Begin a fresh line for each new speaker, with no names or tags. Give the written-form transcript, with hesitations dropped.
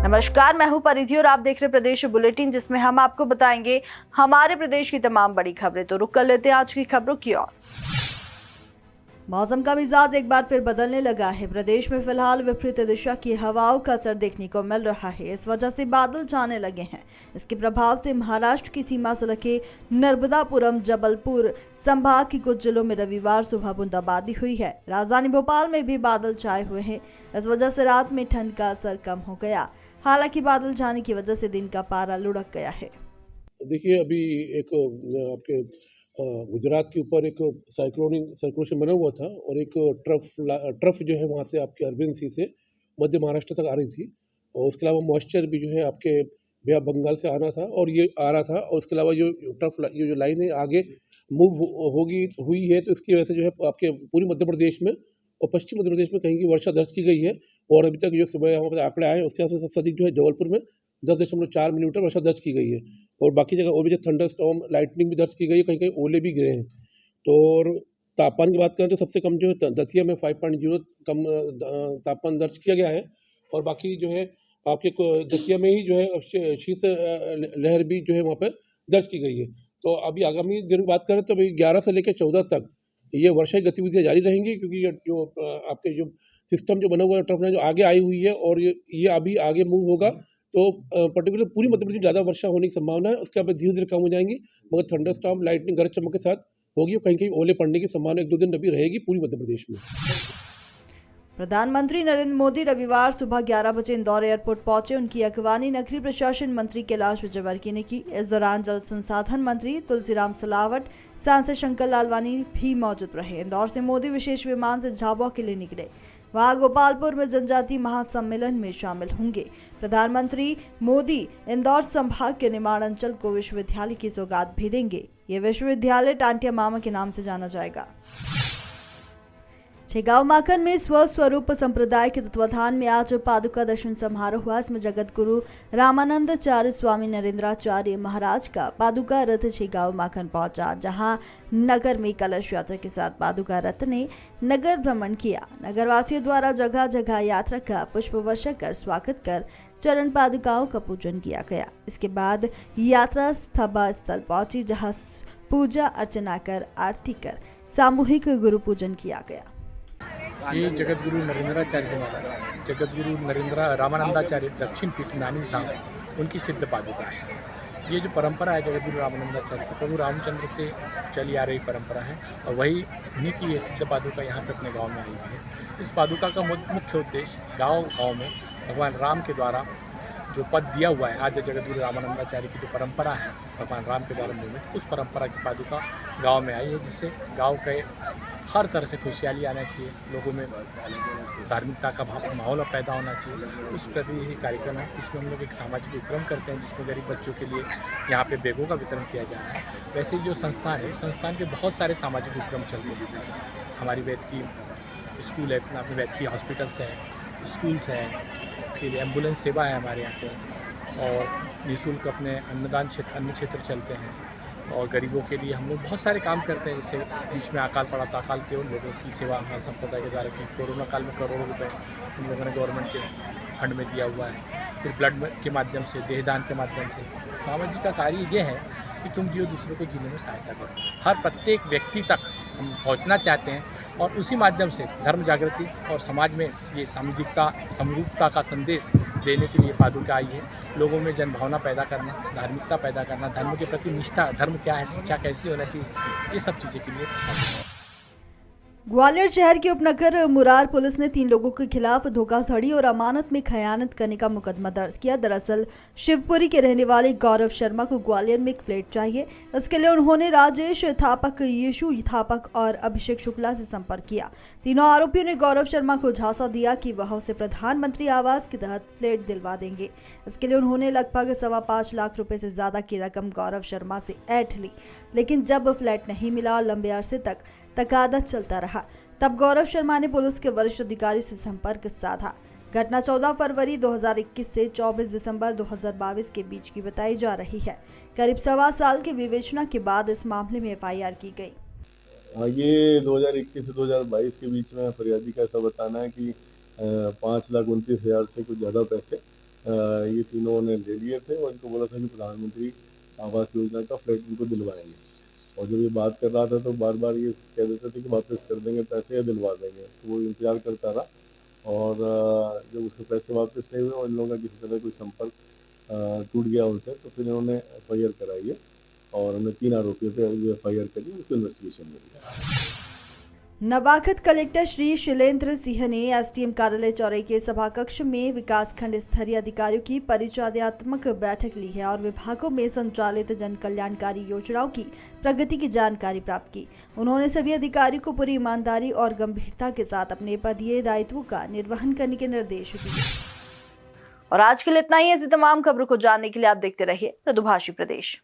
नमस्कार, मैं हूं परिधि और आप देख रहे प्रदेश बुलेटिन, जिसमें हम आपको बताएंगे हमारे प्रदेश की तमाम बड़ी खबरें। तो रुक कर लेते हैं आज की खबरों की ओर। मौसम का मिजाज एक बार फिर बदलने लगा है। प्रदेश में फिलहाल विपरीत दिशा की हवाओं का असर देखने को मिल रहा है। इस वजह से बादल छाने लगे हैं। इसके प्रभाव से महाराष्ट्र की सीमा से लगे नर्मदापुरम जबलपुर संभाग के कुछ जिलों में रविवार सुबह बूंदाबांदी हुई है। राजधानी भोपाल में भी बादल छाए हुए हैं। इस वजह से रात में ठंड का असर कम हो गया। हालांकि बादल छाने की वजह से दिन का पारा लुढ़क गया है।
देखिए, अभी एक आपके गुजरात के ऊपर एक सर्कुलेशन बना हुआ था और एक ट्रफ जो है वहाँ से आपके अरबियन सी से मध्य महाराष्ट्र तक आ रही थी। और उसके अलावा मॉइस्चर भी जो है आपके बिहार बंगाल से आना था और ये आ रहा था। और उसके अलावा जो लाइन है आगे मूव हुई है, तो इसकी वजह से जो है आपके पूरी मध्य प्रदेश में और पश्चिम मध्य प्रदेश में कहीं की वर्षा दर्ज की गई है। और अभी तक जो सुबह यहाँ पर आंकड़े आए उसके हिसाब से सबसे अधिक जो है जबलपुर में 10.4 मिलीमीटर वर्षा दर्ज की गई है। और बाकी जगह और भी जो थंडर स्टॉर्म लाइटनिंग भी दर्ज की गई है, कहीं कहीं ओले भी गिरे हैं। तो और तापमान की बात करें तो सबसे कम जो है दतिया में 5.0 कम तापमान दर्ज किया गया है। और बाकी जो है आपके दतिया में ही जो है शीत लहर भी जो है वहाँ पर दर्ज की गई है। तो अभी आगामी दिन की बात करें तो अभी 11 से लेकर 14 तक ये वर्षा की गतिविधियाँ जारी रहेंगी, क्योंकि जो आपके जो सिस्टम जो बना हुआ है ट्रफ जो आगे आई हुई है और ये अभी आगे मूव होगा, तो पर्टिकुलर पूरी मध्य प्रदेश में ज़्यादा वर्षा होने की संभावना है। उसके बाद धीरे धीरे कम हो जाएंगी, मगर थंडर स्टॉर्म लाइटनिंग गरज चमक के साथ होगी और कहीं कहीं ओले पड़ने की संभावना 1-2 दिन अभी रहेगी पूरी मध्य प्रदेश में।
प्रधानमंत्री नरेंद्र मोदी रविवार सुबह 11 बजे इंदौर एयरपोर्ट पहुंचे। उनकी अगवानी नगरीय प्रशासन मंत्री कैलाश विजयवर्गीय ने की। इस दौरान जल संसाधन मंत्री तुलसीराम सिलावट, सांसद शंकर लालवानी भी मौजूद रहे। इंदौर से मोदी विशेष विमान से झाबुआ के लिए निकले। वहां गोपालपुर में जनजातीय महासम्मेलन में शामिल होंगे। प्रधानमंत्री मोदी इंदौर संभाग के निमाड़ अंचल को विश्वविद्यालय की सौगात भी देंगे। ये विश्वविद्यालय टांटिया मामा के नाम से जाना जाएगा। गांव माखन में स्वस्वरूप संप्रदाय के तत्वाधान में आज पादुका दर्शन समारोह हुआ। इसमें जगत गुरु रामानंदाचार्य स्वामी नरेंद्राचार्य महाराज का पादुका रथ गांव माखन पहुंचा, जहां नगर में कलश यात्रा के साथ पादुका रथ ने नगर भ्रमण किया। नगरवासियों द्वारा जगह जगह यात्रा का पुष्प वर्षा कर स्वागत कर चरण पादुकाओं का पूजन किया गया। इसके बाद यात्रा सभा स्थल पहुंची, जहाँ पूजा अर्चना कर आरती कर सामूहिक गुरु पूजन किया गया।
ये जगतगुरु नरेंद्राचार्य महाराज, जगतगुरु रामानंदाचार्य दक्षिण पीठ नानी धाम उनकी सिद्ध पादुका है। ये जो परंपरा है जगतगुरु रामानंदाचार्य की, प्रभु रामचंद्र से चली आ रही परंपरा है और वही उन्हीं की ये सिद्ध पादुका यहाँ पे अपने गांव में आई हुई है। इस पादुका का मुख्य उद्देश्य गांव में भगवान राम के द्वारा जो पद दिया हुआ है, आज जगतगुरु रामानंदाचार्य की जो परंपरा है भगवान राम के द्वारा निर्मित, उस परंपरा की पादुका गांव में आई है, जिससे गांव के हर तरह से खुशहाली आना चाहिए, लोगों में धार्मिकता का माहौल पैदा होना चाहिए। उस प्रति यही कार्यक्रम है। इसमें हम लोग एक सामाजिक उपक्रम करते हैं, जिसमें गरीब बच्चों के लिए यहाँ पे बैगों का वितरण किया जा रहा है। वैसे जो संस्थान है, संस्थान के बहुत सारे सामाजिक उपक्रम चलते हैं। हमारी वैद की स्कूल है, अपनी वैद की हॉस्पिटल्स हैं, स्कूल्स हैं, फिर एम्बुलेंस सेवा है हमारे यहाँ पे, और निःशुल्क अपने अन्न क्षेत्र चलते हैं। और गरीबों के लिए हम लोग बहुत सारे काम करते हैं। जैसे बीच में अकाल पड़ा था, अकाल केवल लोगों की सेवा हमारे संप्रदाय के द्वारा की। कोरोना काल में करोड़ों रुपए हम लोगों ने गवर्नमेंट के फंड में दिया हुआ है। फिर ब्लड के माध्यम से, देहदान के माध्यम से। सामाजिक का कार्य ये है कि तुम जियो, दूसरों को जीने में सहायता करो। हर प्रत्येक व्यक्ति तक हम पहुंचना चाहते हैं और उसी माध्यम से धर्म जागृति और समाज में ये सामाजिकता समरूपता का संदेश देने के लिए पादुका आई है। लोगों में जनभावना पैदा करना, धार्मिकता पैदा करना, धर्म के प्रति निष्ठा, धर्म क्या है, शिक्षा कैसी होना चाहिए, ये सब चीज़ें के लिए।
ग्वालियर शहर के उपनगर मुरार पुलिस ने 3 लोगों के खिलाफ धोखाधड़ी और अमानत में खयानत करने का मुकदमा दर्ज किया। दरअसल शिवपुरी के रहने वाले गौरव शर्मा को ग्वालियर में एक फ्लैट चाहिए। इसके लिए उन्होंने राजेश थापक, यीशु थापक और अभिषेक शुक्ला से संपर्क किया। तीनों आरोपियों ने गौरव शर्मा को झांसा दिया कि वह उसे प्रधानमंत्री आवास के तहत फ्लैट दिलवा देंगे। इसके लिए उन्होंने लगभग 5.25 लाख रुपए से ज्यादा की रकम गौरव शर्मा से ऐंठ ली, लेकिन जब फ्लैट नहीं मिला और लंबे अरसे तक तकादा चलता रहा, तब गौरव शर्मा ने पुलिस के वरिष्ठ अधिकारियों से संपर्क साधा। घटना 14 फरवरी 2021 से 24 दिसंबर 2022 के बीच की बताई जा रही है। करीब 1.25 साल की विवेचना के बाद इस मामले में FIR की गई।
ये 2021 से 2022 के बीच में फरियादी का ऐसा बताना है कि 5,29,000 से कुछ ज़्यादा पैसे ये तीनों ने ले लिए थे और इनको बोला था कि प्रधानमंत्री आवास योजना का फ्लैट इनको दिलवाएंगे। और जब ये बात कर रहा था तो बार बार ये कह देते थे कि वापस कर देंगे पैसे या दिलवा देंगे, तो वो इंतज़ार करता रहा। और जब उसके पैसे वापस नहीं हुए और इन लोगों का किसी तरह कोई संपर्क टूट गया उनसे, तो फिर इन्होंने FIR कराई है और हमने 3 आरोपियों पे FIR करी, उसको इन्वेस्टिगेशन में लिया।
नवागत कलेक्टर श्री शैलेंद्र सिंह ने SDM कार्यालय चौरई के सभाकक्ष में विकासखंड स्तरीय अधिकारियों की परिचर्यात्मक बैठक ली है और विभागों में संचालित जन कल्याणकारी योजनाओं की प्रगति की जानकारी प्राप्त की। उन्होंने सभी अधिकारियों को पूरी ईमानदारी और गंभीरता के साथ अपने पदीय दायित्वों का निर्वहन करने के निर्देश दिए। और आज के लिए इतना ही। ऐसी तमाम खबरों को जानने के लिए आप देखते रहिए मृदुभाषी प्रदेश।